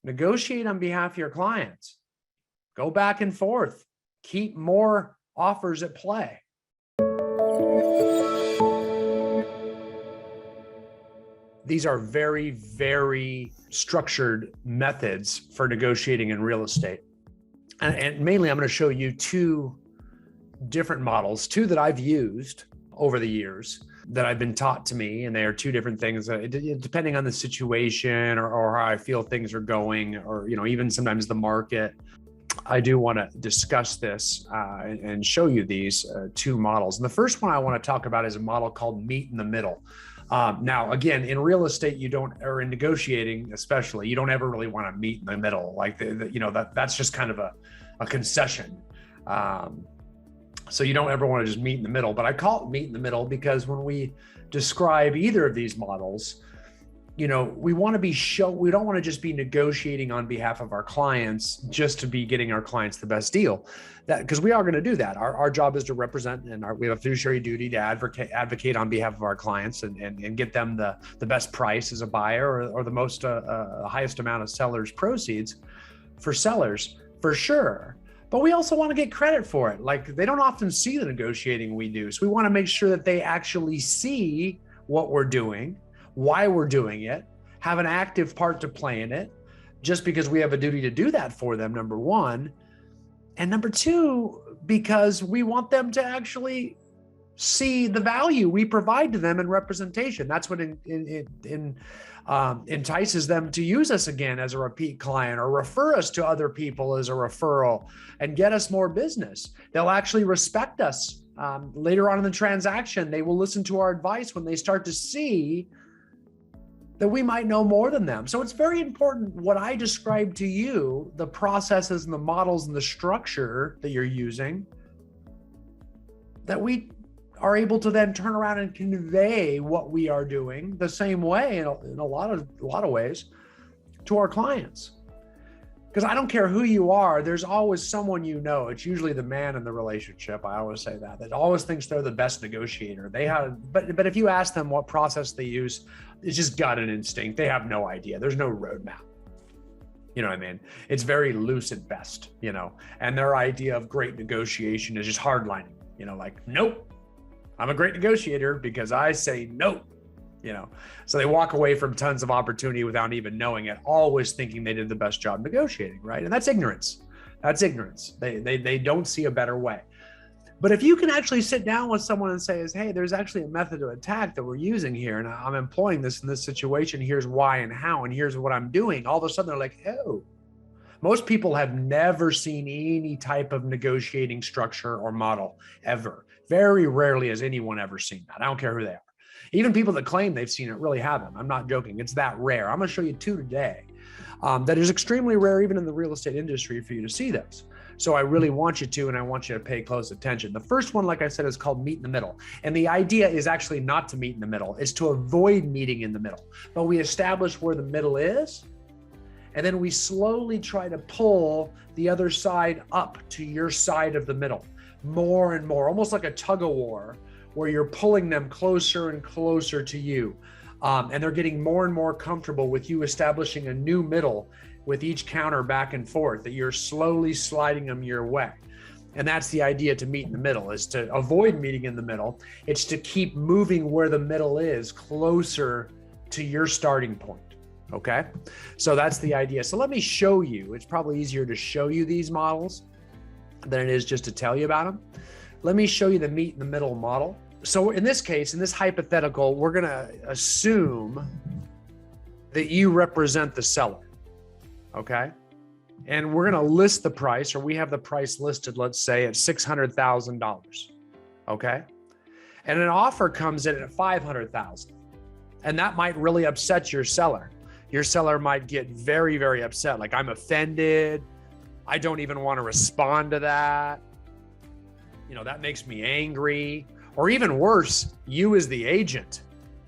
Negotiate on behalf of your clients. Go back and forth. Keep more offers at play. These are very, very structured methods for negotiating in real estate. And mainly, I'm going to show you two different models, two that I've used over the years that have been taught to me. And they are two different things, depending on the situation or how I feel things are going, or, even sometimes the market. I do want to discuss this and show you these two models. And the first one I want to talk about is a model called meet in the middle. Now, again, in real estate, or in negotiating, especially, you don't ever really want to meet in the middle. Like, that's just kind of a concession. So you don't ever want to just meet in the middle, but I call it meet in the middle because when we describe either of these models, we want to we don't want to just be negotiating on behalf of our clients just to be getting our clients the best deal. Because we are going to do that. Our job is to represent, and we have a fiduciary duty to advocate on behalf of our clients and get them the best price as a buyer or the most highest amount of sellers' proceeds for sellers, for sure. But we also want to get credit for it. Like, they don't often see the negotiating we do. So we want to make sure that they actually see what we're doing, why we're doing it, have an active part to play in it, just because we have a duty to do that for them, number one. And number two, because we want them to actually see the value we provide to them in representation. That's what entices them to use us again as a repeat client, or refer us to other people as a referral and get us more business. They'll actually respect us later on in the transaction. They will listen to our advice when they start to see that we might know more than them. So it's very important what I describe to you, the processes and the models and the structure that you're using, that we are able to then turn around and convey what we are doing the same way in a lot of ways to our clients. Because I don't care who you are, there's always someone it's usually the man in the relationship. I always say that always thinks they're the best negotiator. But if you ask them what process they use, it's just gut and instinct. They have no idea. There's no roadmap. You know what I mean? It's very loose at best, and their idea of great negotiation is just hardlining, like, nope, I'm a great negotiator because I say no, so they walk away from tons of opportunity without even knowing it, always thinking they did the best job negotiating, right? And that's ignorance. They don't see a better way. But if you can actually sit down with someone and say, hey, there's actually a method to attack that we're using here, and I'm employing this in this situation, here's why and how, and here's what I'm doing, all of a sudden they're like, oh. Most people have never seen any type of negotiating structure or model ever. Very rarely has anyone ever seen that. I don't care who they are. Even people that claim they've seen it really haven't. I'm not joking. It's that rare. I'm going to show you two today that is extremely rare, even in the real estate industry, for you to see this. So I really want you to, and I want you to pay close attention. The first one, like I said, is called meet in the middle. And the idea is actually not to meet in the middle. It's to avoid meeting in the middle. But we establish where the middle is, and then we slowly try to pull the other side up to your side of the middle, more and more, almost like a tug of war, where you're pulling them closer and closer to you. And they're getting more and more comfortable with you establishing a new middle with each counter back and forth, that you're slowly sliding them your way. And that's the idea to meet in the middle, is to avoid meeting in the middle. It's to keep moving where the middle is, closer to your starting point. Okay, so that's the idea. So let me show you. It's probably easier to show you these models than it is just to tell you about them. Let me show you the meet in the middle model. So in this case, in this hypothetical, we're going to assume that you represent the seller. Okay, and we're going to list the price, or we have the price listed, let's say, at $600,000. Okay, and an offer comes in at $500,000, and that might really upset your seller. Your seller might get very, very upset. Like, I'm offended. I don't even want to respond to that. That makes me angry. Or even worse, you as the agent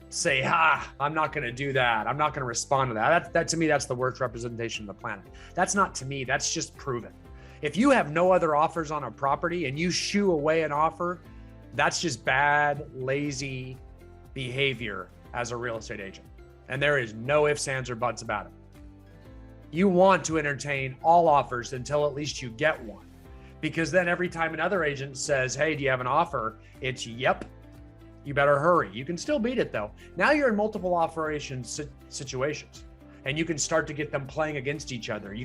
say, I'm not going to do that. I'm not going to respond to that. That to me, that's the worst representation of the planet. That's not to me. That's just proven. If you have no other offers on a property and you shoo away an offer, that's just bad, lazy behavior as a real estate agent. And there is no ifs, ands, or buts about it. You want to entertain all offers until at least you get one. Because then every time another agent says, hey, do you have an offer? It's yep. You better hurry. You can still beat it though. Now you're in multiple operation situations and you can start to get them playing against each other.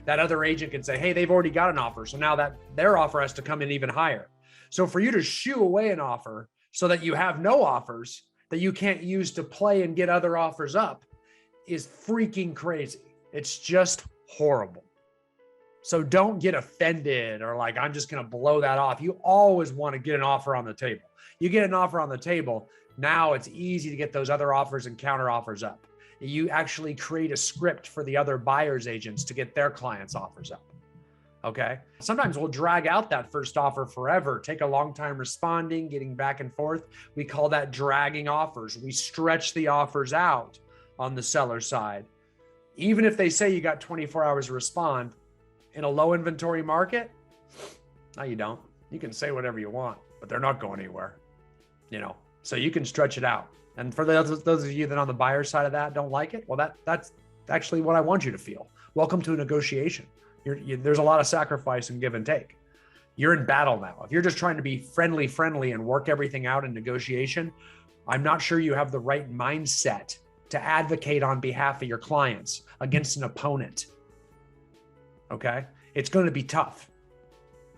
That other agent can say, hey, they've already got an offer. So now that their offer has to come in even higher. So for you to shoo away an offer so that you have no offers that you can't use to play and get other offers up is freaking crazy. It's just horrible. So don't get offended or like, I'm just going to blow that off. You always want to get an offer on the table. You get an offer on the table, now it's easy to get those other offers and counter offers up. You actually create a script for the other buyer's agents to get their clients' offers up. Okay. Sometimes we'll drag out that first offer forever, take a long time responding, getting back and forth. We call that dragging offers. We stretch the offers out on the seller side. Even if they say you got 24 hours to respond in a low inventory market, no, you don't. You can say whatever you want, but they're not going anywhere, so you can stretch it out. And for those of you that on the buyer side of that don't like it, well, that's actually what I want you to feel. Welcome to a negotiation. There's a lot of sacrifice and give and take. You're in battle now. If you're just trying to be friendly and work everything out in negotiation, I'm not sure you have the right mindset to advocate on behalf of your clients against an opponent. Okay? It's going to be tough.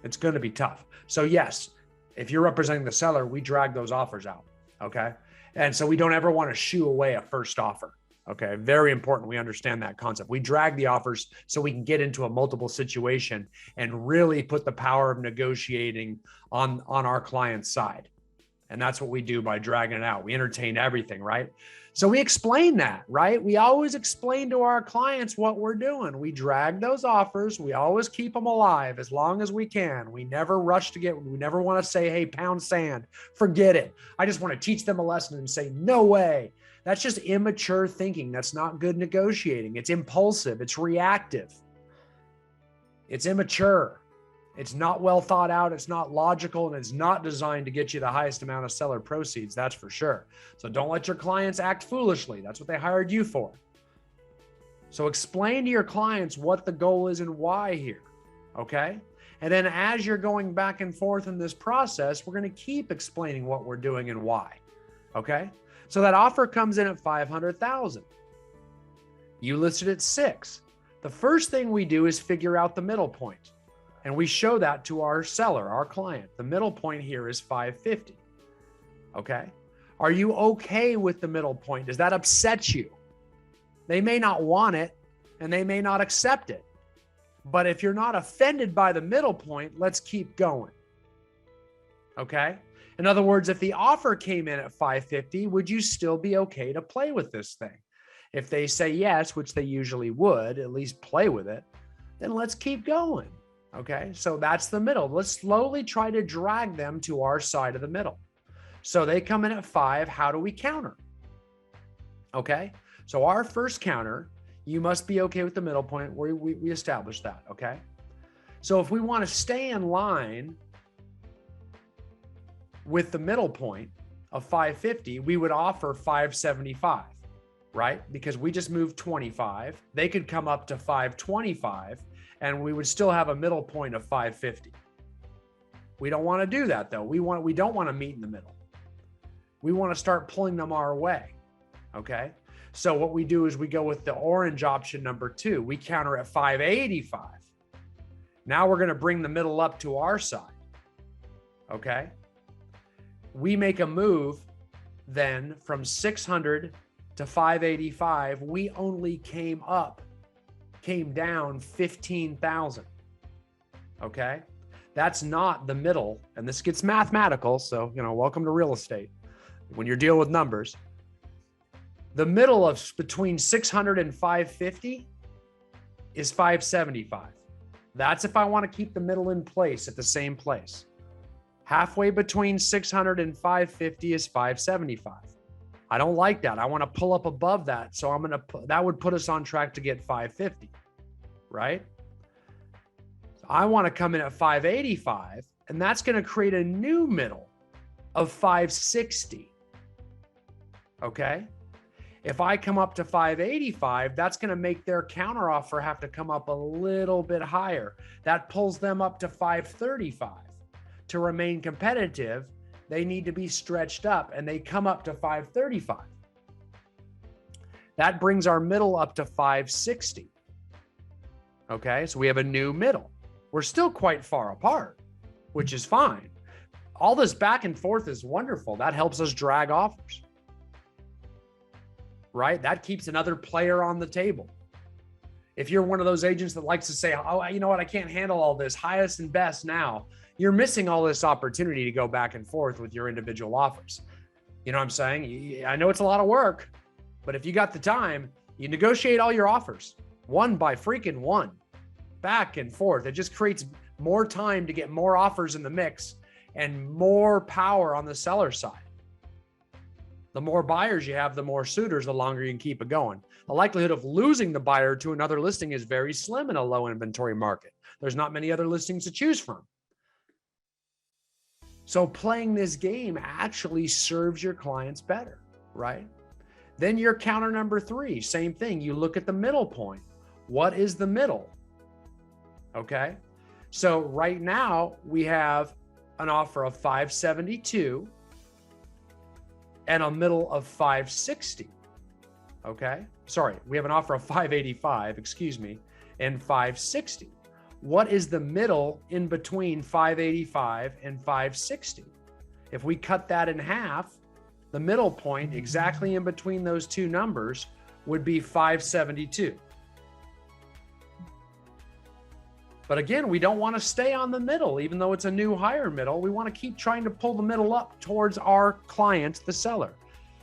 It's going to be tough. So yes, if you're representing the seller, we drag those offers out. Okay? And so we don't ever want to shoo away a first offer. Okay. Very important. We understand that concept. We drag the offers so we can get into a multiple situation and really put the power of negotiating on our client's side. And that's what we do by dragging it out. We entertain everything, right? So we explain that, right? We always explain to our clients what we're doing. We drag those offers. We always keep them alive as long as we can. We never rush we never want to say, hey, pound sand, forget it. I just want to teach them a lesson and say, no way. That's just immature thinking. That's not good negotiating. It's impulsive. It's reactive. It's immature. It's not well thought out. It's not logical, and it's not designed to get you the highest amount of seller proceeds. That's for sure. So don't let your clients act foolishly. That's what they hired you for. So explain to your clients what the goal is and why here. Okay. And then as you're going back and forth in this process, we're going to keep explaining what we're doing and why. Okay. So that offer comes in at 500,000. You listed at 6. The first thing we do is figure out the middle point. And we show that to our seller, our client. The middle point here is 550. Okay. Are you okay with the middle point? Does that upset you? They may not want it and they may not accept it. But if you're not offended by the middle point, let's keep going. Okay. In other words, if the offer came in at 550, would you still be okay to play with this thing? If they say yes, which they usually would, at least play with it, then let's keep going. Okay, so that's the middle. Let's slowly try to drag them to our side of the middle. So they come in at 5. How do we counter? Okay, so our first counter, you must be okay with the middle point. We established that. Okay, so if we want to stay in line with the middle point of 550, we would offer 575, right? Because we just moved 25. They could come up to 525. And we would still have a middle point of 550. We don't want to do that though. We don't want to meet in the middle. We want to start pulling them our way. Okay. So what we do is we go with the orange option number 2. We counter at 585. Now we're going to bring the middle up to our side. Okay. We make a move then from 600 to 585. We only came down 15,000. Okay. That's not the middle. And this gets mathematical. So, welcome to real estate. When you're dealing with numbers, the middle of between 600 and 550 is 575. That's if I want to keep the middle in place at the same place. Halfway between 600 and 550 is 575. I don't like that. I want to pull up above that. So that would put us on track to get 550, right? So I want to come in at 585, and that's going to create a new middle of 560. Okay. If I come up to 585, that's going to make their counteroffer have to come up a little bit higher. That pulls them up to 535. To remain competitive, they need to be stretched up, and they come up to 535. That brings our middle up to 560. Okay, so we have a new middle. We're still quite far apart, which is fine. All this back and forth is wonderful. That helps us drag offers, right? That keeps another player on the table. If you're one of those agents that likes to say, oh, you know what, I can't handle all this, highest and best now, you're missing all this opportunity to go back and forth with your individual offers. You know what I'm saying? I know it's a lot of work, but if you got the time, you negotiate all your offers, one by freaking one, back and forth. It just creates more time to get more offers in the mix and more power on the seller side. The more buyers you have, the more suitors, the longer you can keep it going. The likelihood of losing the buyer to another listing is very slim in a low inventory market. There's not many other listings to choose from. So playing this game actually serves your clients better, right? Then your counter number 3, same thing. You look at the middle point. What is the middle? Okay. So right now we have an offer of 572 and a middle of 560. Okay. Sorry. We have an offer of 585, excuse me, and 560. What is the middle in between 585 and 560? If we cut that in half, the middle point exactly in between those two numbers would be 572. But again, we don't want to stay on the middle, even though it's a new higher middle. We want to keep trying to pull the middle up towards our client, the seller.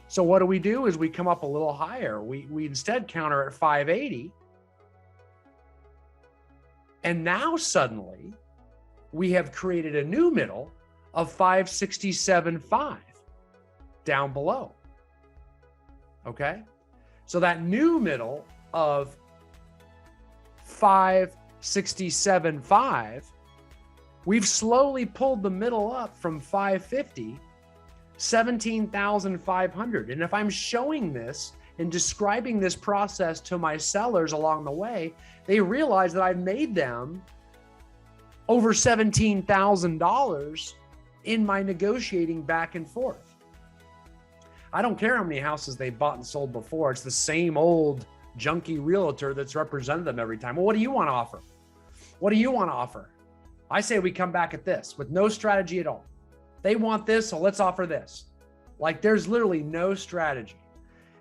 So what do is we come up a little higher. We instead counter at 580. And now suddenly we have created a new middle of 567.5 down below. Okay. So that new middle of 567.5, we've slowly pulled the middle up from 550, 17,500. And if I'm showing this and describing this process to my sellers along the way, they realize that I've made them over $17,000 in my negotiating back and forth. I don't care how many houses they bought and sold before. It's the same old junky realtor that's represented them every time. Well, what do you want to offer? What do you want to offer? I say we come back at this with no strategy at all. They want this, so let's offer this. Like there's literally no strategy.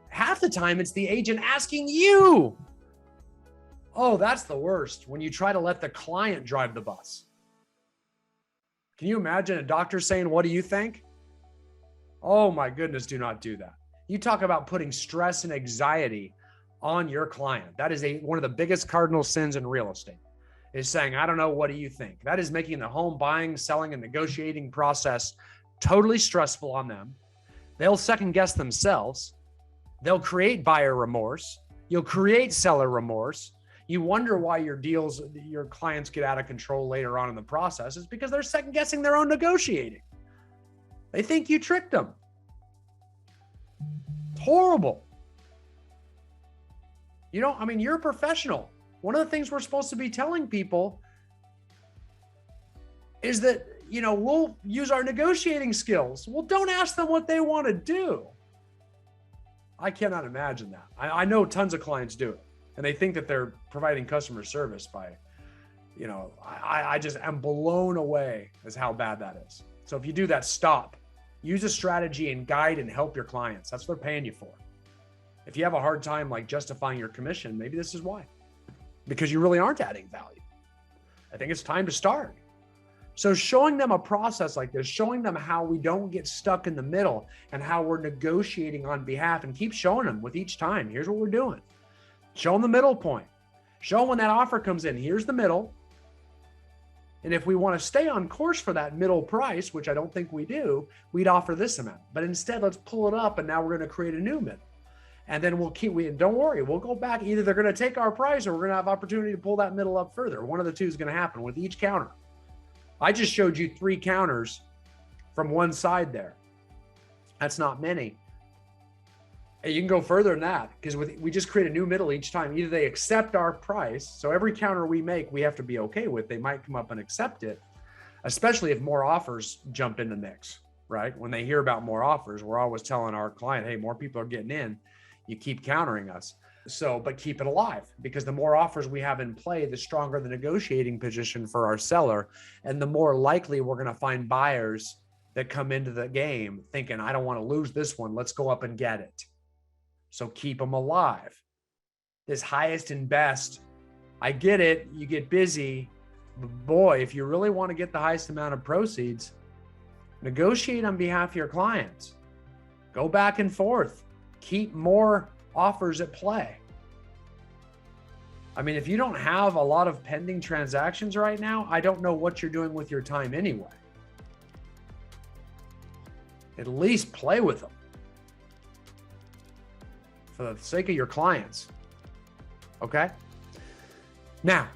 Half the time it's the agent asking you. Oh, that's the worst when you try to let the client drive the bus. Can you imagine a doctor saying, what do you think? Oh my goodness, do not do that. You talk about putting stress and anxiety on your client. That is one of the biggest cardinal sins in real estate, is saying, I don't know, what do you think? That is making the home buying, selling, and negotiating process totally stressful on them. They'll second guess themselves. They'll create buyer remorse. You'll create seller remorse. You wonder why your clients get out of control later on in the process. It's because they're second guessing their own negotiating. They think you tricked them. It's horrible. You're a professional. One of the things we're supposed to be telling people is that, we'll use our negotiating skills. Well, don't ask them what they want to do. I cannot imagine that. I know tons of clients do it, and they think that they're providing customer service by, I just am blown away as how bad that is. So if you do that, stop. Use a strategy and guide and help your clients. That's what they're paying you for. If you have a hard time like justifying your commission, maybe this is why. Because you really aren't adding value. I think it's time to start. So showing them a process like this, showing them how we don't get stuck in the middle and how we're negotiating on behalf, and keep showing them with each time. Here's what we're doing. Show them the middle point. Show them when that offer comes in. Here's the middle. And if we want to stay on course for that middle price, which I don't think we do, we'd offer this amount. But instead, let's pull it up, and now we're going to create a new middle. And then don't worry, we'll go back. Either they're going to take our price or we're going to have opportunity to pull that middle up further. One of the two is going to happen with each counter. I just showed you 3 counters from one side there. That's not many. And you can go further than that, because we just create a new middle each time. Either they accept our price, so every counter we make, we have to be okay with. They might come up and accept it, especially if more offers jump in the mix, right? When they hear about more offers, we're always telling our client, hey, more people are getting in. You keep countering us. So, but keep it alive, because the more offers we have in play, the stronger the negotiating position for our seller, and the more likely we're going to find buyers that come into the game thinking, I don't want to lose this one. Let's go up and get it. So keep them alive. This highest and best, I get it. You get busy. But boy, if you really want to get the highest amount of proceeds, negotiate on behalf of your clients. Go back and forth. Keep more offers at play. I mean, if you don't have a lot of pending transactions right now, I don't know what you're doing with your time anyway. At least play with them for the sake of your clients. Okay? Now,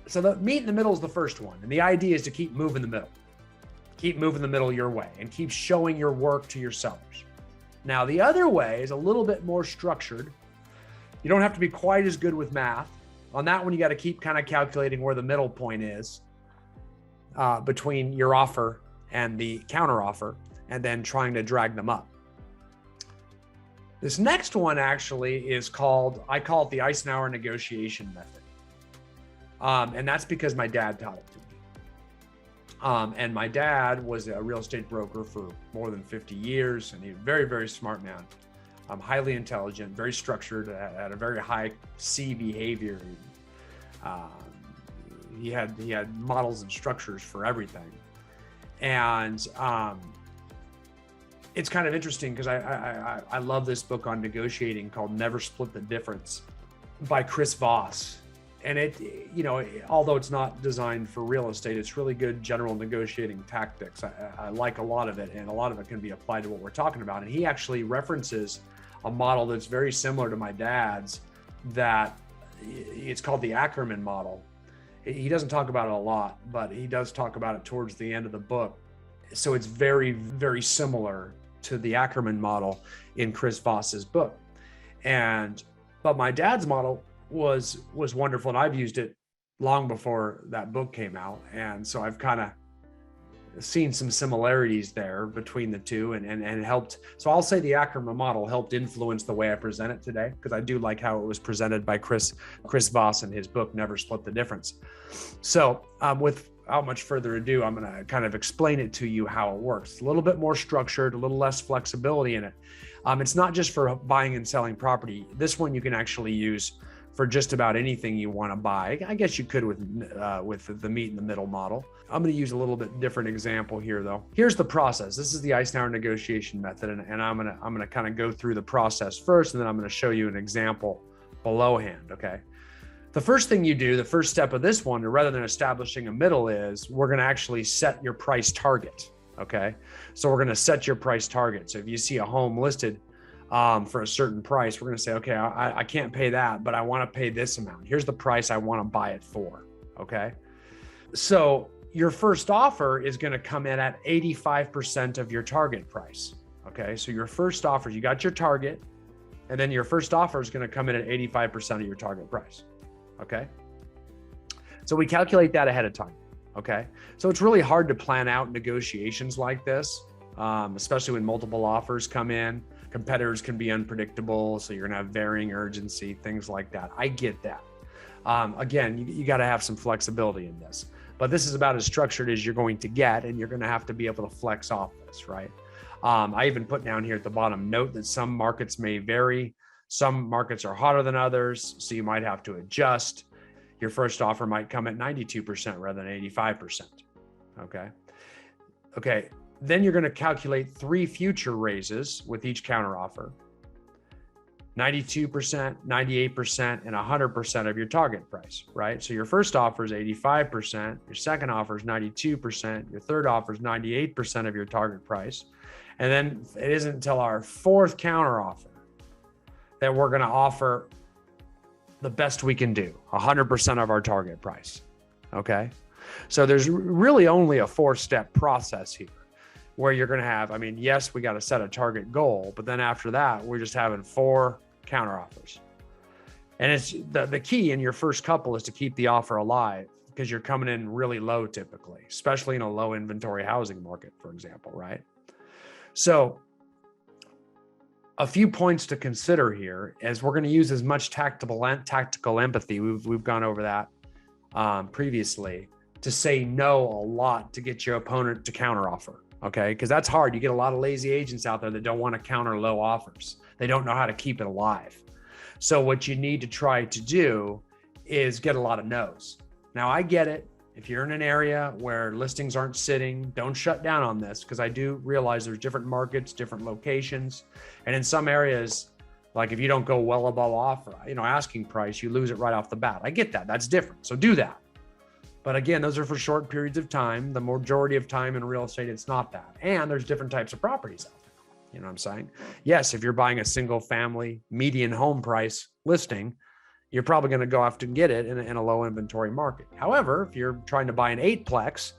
so the meet in the middle is the first one. And the idea is to keep moving the middle. Keep moving the middle your way and keep showing your work to your sellers. Now, the other way is a little bit more structured. You don't have to be quite as good with math. On that one, you got to keep kind of calculating where the middle point is between your offer and the counter offer, and then trying to drag them up. This next one actually is called, I call it the Eisenhower negotiation method. And that's because my dad taught it to me. And my dad was a real estate broker for more than 50 years, and he's a very, very smart man, highly intelligent, very structured, had a very high C behavior. He had models and structures for everything. And it's kind of interesting because I love this book on negotiating called Never Split the Difference by Chris Voss. And it, you know, although it's not designed for real estate, it's really good general negotiating tactics. I like a lot of it, and a lot of it can be applied to what we're talking about. And he actually references a model that's very similar to my dad's, that it's called the Ackerman model. He doesn't talk about it a lot, but he does talk about it towards the end of the book. So it's very, very similar to the Ackerman model in Chris Voss's book. But my dad's model was wonderful, and I've used it long before that book came out. And so I've kind of seen some similarities there between the two, and it helped. So I'll say the Ackerman model helped influence the way I present it today, because I do like how it was presented by Chris Voss in his book, Never Split the Difference. So without much further ado, I'm going to kind of explain it to you how it works. A little bit more structured, a little less flexibility in it. It's not just for buying and selling property. This one you can actually use for just about anything you want to buy. I guess you could with the meet in the middle model. I'm going to use a little bit different example here, though. Here's the process. This is the Eisenhower negotiation method, and I'm going to kind of go through the process first, and then I'm going to show you an example belowhand. Okay. The first thing you do, the first step of this one, rather than establishing a middle, is we're going to actually set your price target. Okay. So we're going to set your price target. So if you see a home listed for a certain price, we're going to say, okay, I can't pay that, but I want to pay this amount. Here's the price I want to buy it for. Okay. So your first offer is going to come in at 85% of your target price. Okay. So your first offer, you got your target, and then your first offer is going to come in at 85% of your target price. Okay. So we calculate that ahead of time. Okay. So it's really hard to plan out negotiations like this, especially when multiple offers come in. Competitors can be unpredictable, so you're going to have varying urgency, things like that. I get that. Again, you got to have some flexibility in this, but this is about as structured as you're going to get, and you're going to have to be able to flex off this, right? I even put down here at the bottom, note that some markets may vary. Some markets are hotter than others, so you might have to adjust. Your first offer might come at 92% rather than 85%. Okay. Then you're going to calculate 3 future raises with each counteroffer: 92%, 98%, and 100% of your target price, right? So your first offer is 85%, your second offer is 92%, your third offer is 98% of your target price. And then it isn't until our 4th counteroffer that we're going to offer the best we can do, 100% of our target price. Okay. So there's really only a 4-step process here. where you're going to have, I mean, yes, we got to set a target goal, but then after that, we're just having 4 counteroffers. And it's the key in your first couple is to keep the offer alive, because you're coming in really low typically, especially in a low inventory housing market, for example, right? So a few points to consider here is we're going to use as much tactical empathy. We've gone over that previously, to say no a lot to get your opponent to counteroffer. Okay, because that's hard. You get a lot of lazy agents out there that don't want to counter low offers. They don't know how to keep it alive. So what you need to try to do is get a lot of no's. Now, I get it. If you're in an area where listings aren't sitting, don't shut down on this, because I do realize there's different markets, different locations. And in some areas, like if you don't go well above offer, asking price, you lose it right off the bat. I get that. That's different. So do that. But again, those are for short periods of time. The majority of time in real estate, it's not that. And there's different types of properties out there. You know what I'm saying? Yes, if you're buying a single family median home price listing, you're probably going to go have to get it in a low inventory market. However, if you're trying to buy an 8-plex,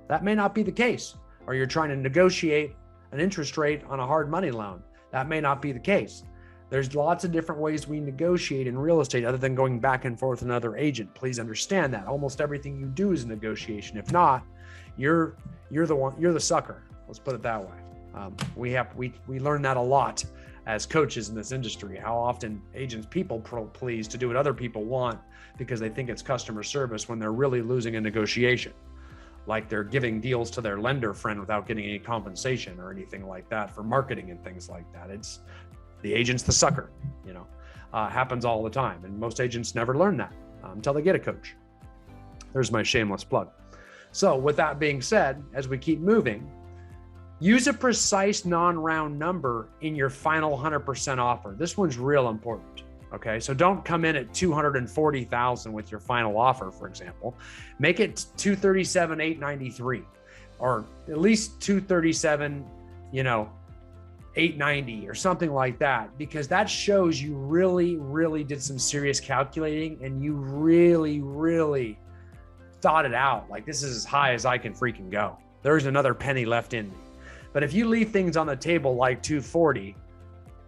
that may not be the case. Or you're trying to negotiate an interest rate on a hard money loan, that may not be the case. There's lots of different ways we negotiate in real estate other than going back and forth with another agent. Please understand that almost everything you do is a negotiation. If not, you're the sucker. Let's put it that way. We learn that a lot as coaches in this industry, how often agents people please to do what other people want because they think it's customer service when they're really losing a negotiation. Like they're giving deals to their lender friend without getting any compensation or anything like that for marketing and things like that. It's the agent's the sucker, happens all the time. And most agents never learn that until they get a coach. There's my shameless plug. So with that being said, as we keep moving, use a precise non-round number in your final 100% offer. This one's real important. Okay. So don't come in at 240,000 with your final offer, for example. Make it 237,893, or at least 237, 890 or something like that, because that shows you really, really did some serious calculating and you really, really thought it out. Like, this is as high as I can freaking go. There's another penny left in me. But if you leave things on the table like 240,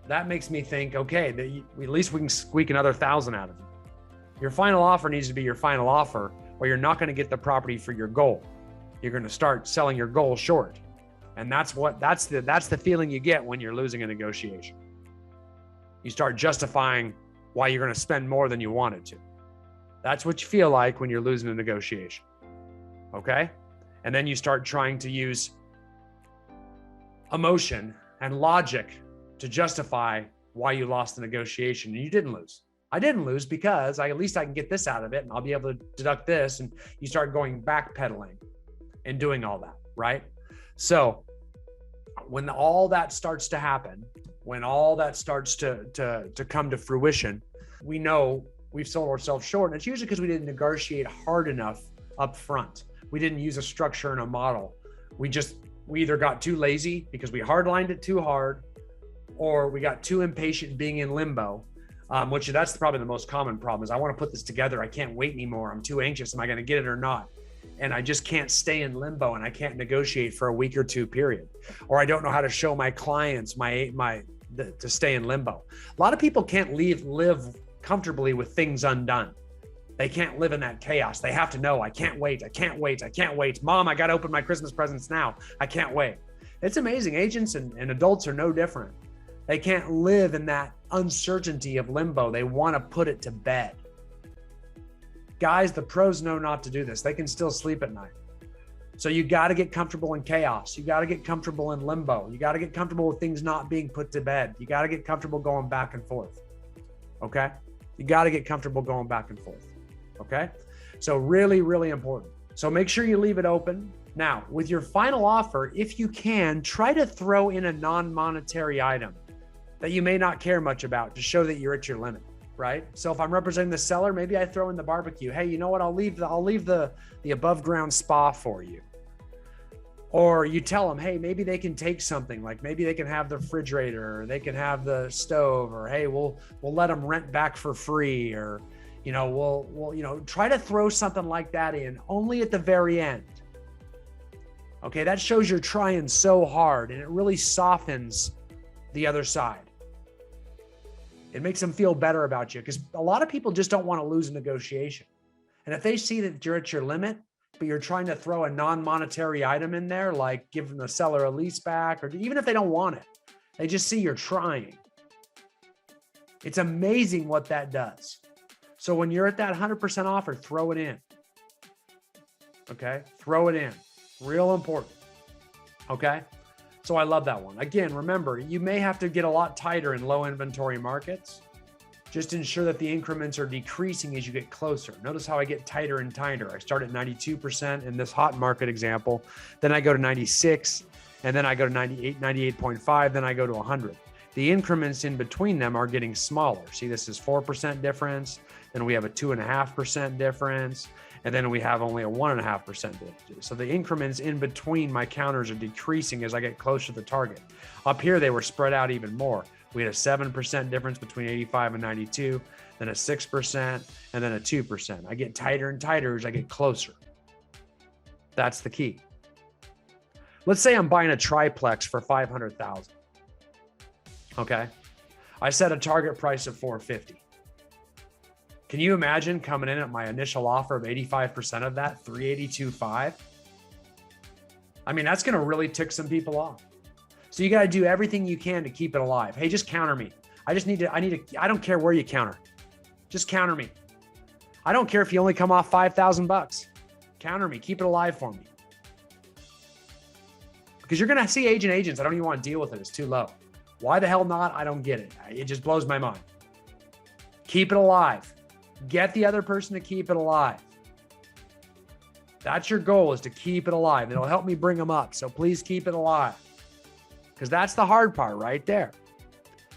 that makes me think, okay, at least we can squeak another 1,000 out of you. Your final offer needs to be your final offer, or you're not going to get the property for your goal. You're going to start selling your goal short. And that's the feeling you get when you're losing a negotiation. You start justifying why you're going to spend more than you wanted to. That's what you feel like when you're losing a negotiation. Okay? And then you start trying to use emotion and logic to justify why you lost the negotiation. And you didn't lose. I didn't lose because at least I can get this out of it and I'll be able to deduct this. And you start going backpedaling and doing all that, right? So when all that starts to happen, when all that starts to come to fruition, we know we've sold ourselves short. And it's usually because we didn't negotiate hard enough up front. We didn't use a structure and a model. We either got too lazy because we hardlined it too hard, or we got too impatient being in limbo, which that's probably the most common problem is I want to put this together. I can't wait anymore. I'm too anxious. Am I going to get it or not? And I just can't stay in limbo and I can't negotiate for a week or two period. Or I don't know how to show my clients to stay in limbo. A lot of people can't live comfortably with things undone. They can't live in that chaos. They have to know, I can't wait. I can't wait. I can't wait. Mom, I got to open my Christmas presents now. I can't wait. It's amazing. Agents and adults are no different. They can't live in that uncertainty of limbo. They want to put it to bed. Guys, the pros know not to do this. They can still sleep at night. So you got to get comfortable in chaos. You got to get comfortable in limbo. You got to get comfortable with things not being put to bed. You got to get comfortable going back and forth. Okay? You got to get comfortable going back and forth. Okay? So really, really important. So make sure you leave it open. Now, with your final offer, if you can, try to throw in a non-monetary item that you may not care much about to show that you're at your limit. Right? So if I'm representing the seller, maybe I throw in the barbecue. Hey, you know what? I'll leave the above ground spa for you. Or you tell them, hey, maybe they can take something, like maybe they can have the refrigerator, or they can have the stove, or hey, we'll let them rent back for free, or we'll try to throw something like that in only at the very end. Okay, that shows you're trying so hard, and it really softens the other side. It makes them feel better about you, because a lot of people just don't want to lose a negotiation. And if they see that you're at your limit, but you're trying to throw a non-monetary item in there, like giving the seller a lease back, or even if they don't want it, they just see you're trying. It's amazing what that does. So when you're at that 100% offer, throw it in. Okay, throw it in. Real important. Okay, so I love that one. Again, remember, you may have to get a lot tighter in low inventory markets. Just ensure that the increments are decreasing as you get closer. Notice how I get tighter and tighter. I start at 92% in this hot market example. Then I go to 96, and then I go to 98, 98.5, then I go to 100. The increments in between them are getting smaller. See, this is 4% difference. Then we have a 2.5% difference. And then we have only a 1.5% difference. So the increments in between my counters are decreasing as I get closer to the target. Up here, they were spread out even more. We had a 7% difference between 85 and 92, then a 6%, and then a 2%. I get tighter and tighter as I get closer. That's the key. Let's say I'm buying a triplex for $500,000. Okay. I set a target price of $450,000. Can you imagine coming in at my initial offer of 85% of that, $382,500? I mean, that's going to really tick some people off. So you got to do everything you can to keep it alive. Hey, just counter me. I don't care where you counter. Just counter me. I don't care if you only come off $5,000. Counter me. Keep it alive for me. Because you're going to see agents. I don't even want to deal with it. It's too low. Why the hell not? I don't get it. It just blows my mind. Keep it alive. Get the other person to keep it alive. That's your goal, is to keep it alive. It'll help me bring them up. So please keep it alive. Because that's the hard part right there.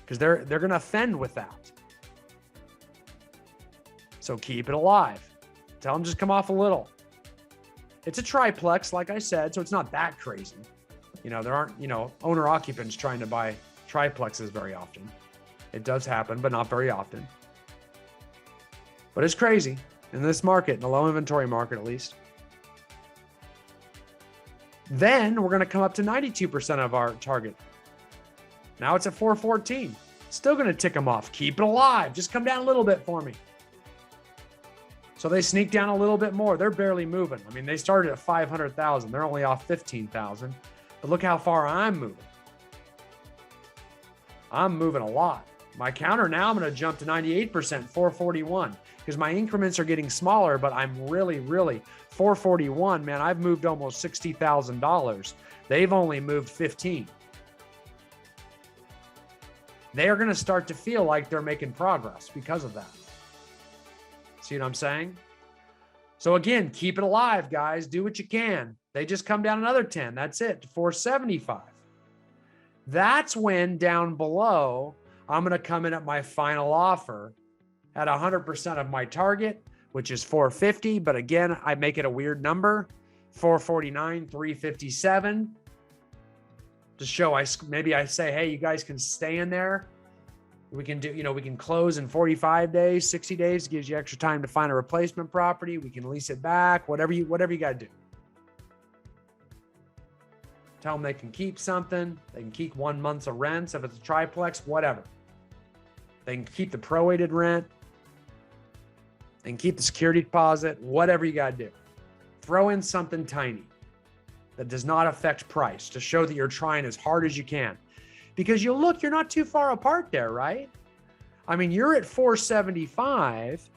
Because they're going to offend with that. So keep it alive. Tell them just come off a little. It's a triplex, like I said, so it's not that crazy. There aren't, owner occupants trying to buy triplexes very often. It does happen, but not very often. But it's crazy in this market, in the low inventory market at least. Then we're going to come up to 92% of our target. Now it's at 414. Still going to tick them off. Keep it alive. Just come down a little bit for me. So they sneak down a little bit more. They're barely moving. I mean, they started at 500,000. They're only off 15,000. But look how far I'm moving. I'm moving a lot. My counter now, I'm going to jump to 98%, 441, because my increments are getting smaller, but I'm really, 441, man, I've moved almost $60,000. They've only moved 15. They are going to start to feel like they're making progress because of that. See what I'm saying? So again, keep it alive, guys. Do what you can. They just come down another 10. That's it, 475. That's when down below, I'm going to come in at my final offer at 100% of my target, which is 450. But again, I make it a weird number, 449, 357, to show maybe I say, hey, you guys can stay in there. We can do, we can close in 45 days, 60 days, gives you extra time to find a replacement property. We can lease it back, whatever you got to do. Tell them they can keep something. They can keep 1 month's of rents if it's a triplex, whatever. They can keep the prorated rent. They can keep the security deposit, whatever you got to do. Throw in something tiny that does not affect price to show that you're trying as hard as you can. Because you're not too far apart there, right? I mean, you're at 475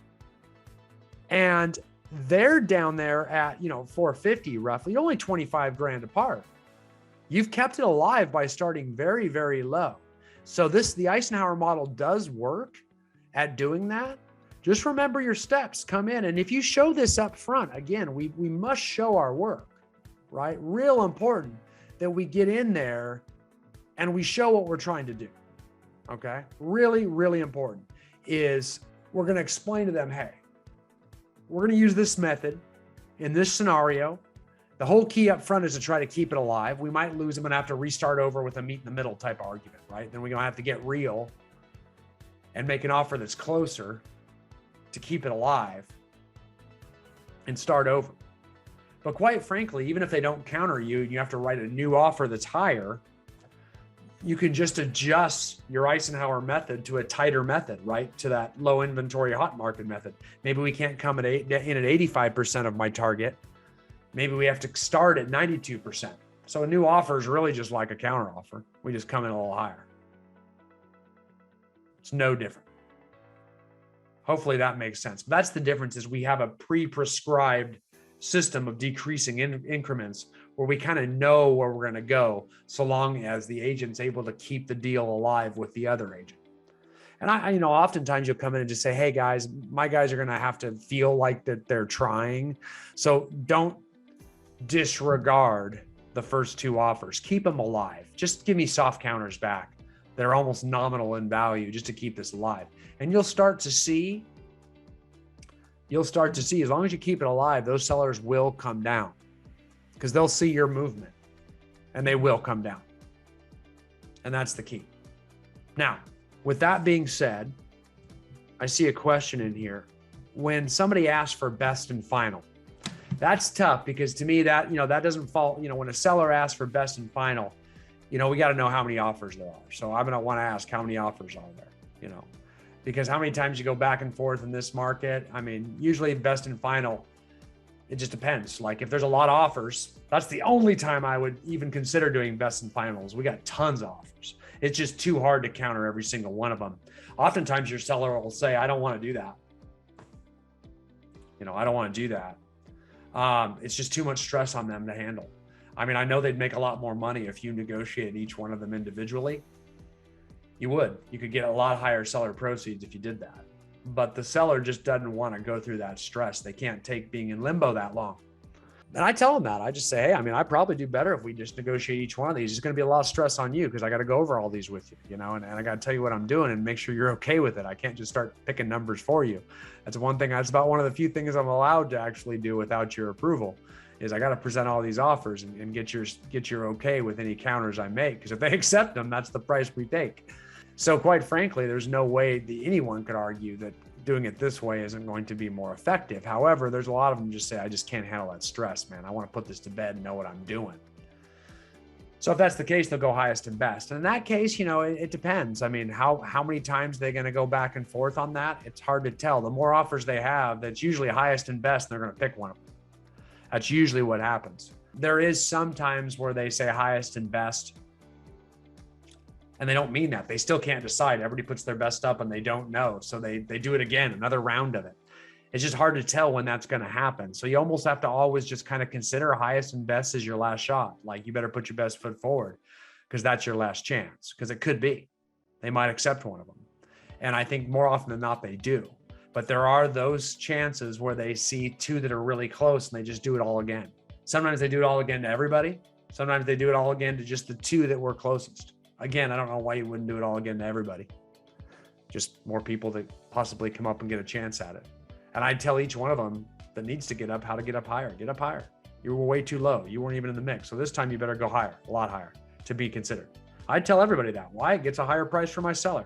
and they're down there at, 450 roughly. You're only 25 grand apart. You've kept it alive by starting very, very low. So the Eisenhower model does work at doing that. Just remember your steps, come in. And if you show this up front, again, we must show our work, right? Real important that we get in there and we show what we're trying to do, okay? Really, really important is we're going to explain to them, hey, we're going to use this method in this scenario. The whole key up front is to try to keep it alive. We might lose them and have to restart over with a meet in the middle type of argument, right? Then we're going to have to get real and make an offer that's closer to keep it alive and start over. But quite frankly, even if they don't counter you and you have to write a new offer that's higher, you can just adjust your Eisenhower method to a tighter method, right? To that low inventory hot market method. Maybe we can't come in at 85% of my target. Maybe we have to start at 92%. So a new offer is really just like a counter offer. We just come in a little higher. It's no different. Hopefully that makes sense. But that's the difference, is we have a pre-prescribed system of decreasing increments where we kind of know where we're going to go, so long as the agent's able to keep the deal alive with the other agent. And oftentimes you'll come in and just say, hey guys, my guys are going to have to feel like that they're trying. So don't disregard the first two offers. Keep them alive. Just give me soft counters back that are almost nominal in value just to keep this alive. And you'll start to see, as long as you keep it alive, those sellers will come down because they'll see your movement and they will come down. And that's the key. Now, with that being said, I see a question in here. When somebody asks for best and final, that's tough, because to me that doesn't fall, when a seller asks for best and final, we got to know how many offers there are. So I'm going to want to ask, how many offers are there, because how many times you go back and forth in this market? I mean, usually best and final, it just depends. Like if there's a lot of offers, that's the only time I would even consider doing best and finals. We got tons of offers. It's just too hard to counter every single one of them. Oftentimes your seller will say, I don't want to do that. I don't want to do that. It's just too much stress on them to handle. I mean, I know they'd make a lot more money if you negotiated each one of them individually. You could get a lot higher seller proceeds if you did that. But the seller just doesn't want to go through that stress. They can't take being in limbo that long. And I tell them that. I just say, hey, I probably do better if we just negotiate each one of these. It's going to be a lot of stress on you because I got to go over all these with you, and I got to tell you what I'm doing and make sure you're okay with it. I can't just start picking numbers for you. That's about one of the few things I'm allowed to actually do without your approval, is I got to present all these offers and get your okay with any counters I make. Because if they accept them, that's the price we take. So quite frankly, there's no way that anyone could argue that doing it this way isn't going to be more effective. However, there's a lot of them just say, I just can't handle that stress, man. I want to put this to bed and know what I'm doing. So if that's the case, they'll go highest and best. And in that case, it depends. I mean, how many times they're going to go back and forth on that? It's hard to tell. The more offers they have, that's usually highest and best, and they're going to pick one of them. That's usually what happens. There is sometimes where they say highest and best, and they don't mean that. They still can't decide. Everybody puts their best up and they don't know. So they do it again, another round of it. It's just hard to tell when that's going to happen. So you almost have to always just kind of consider highest and best as your last shot. Like you better put your best foot forward because that's your last chance, because it could be. They might accept one of them. And I think more often than not, they do. But there are those chances where they see two that are really close and they just do it all again. Sometimes they do it all again to everybody. Sometimes they do it all again to just the two that were closest. Again, I don't know why you wouldn't do it all again to everybody. Just more people that possibly come up and get a chance at it. And I'd tell each one of them that needs to get up how to get up higher. Get up higher. You were way too low. You weren't even in the mix. So this time you better go higher, a lot higher, to be considered. I'd tell everybody that. Why? It gets a higher price for my seller.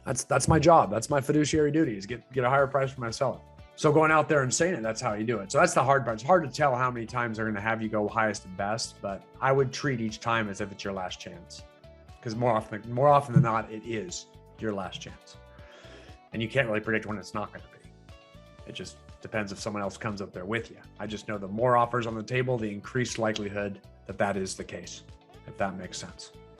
That's my job. That's my fiduciary duty, is get a higher price for my seller. So going out there and saying it, that's how you do it. So that's the hard part. It's hard to tell how many times they're going to have you go highest and best, but I would treat each time as if it's your last chance. Because more often than not, it is your last chance. And you can't really predict when it's not going to be. It just depends if someone else comes up there with you. I just know the more offers on the table, the increased likelihood that is the case, if that makes sense.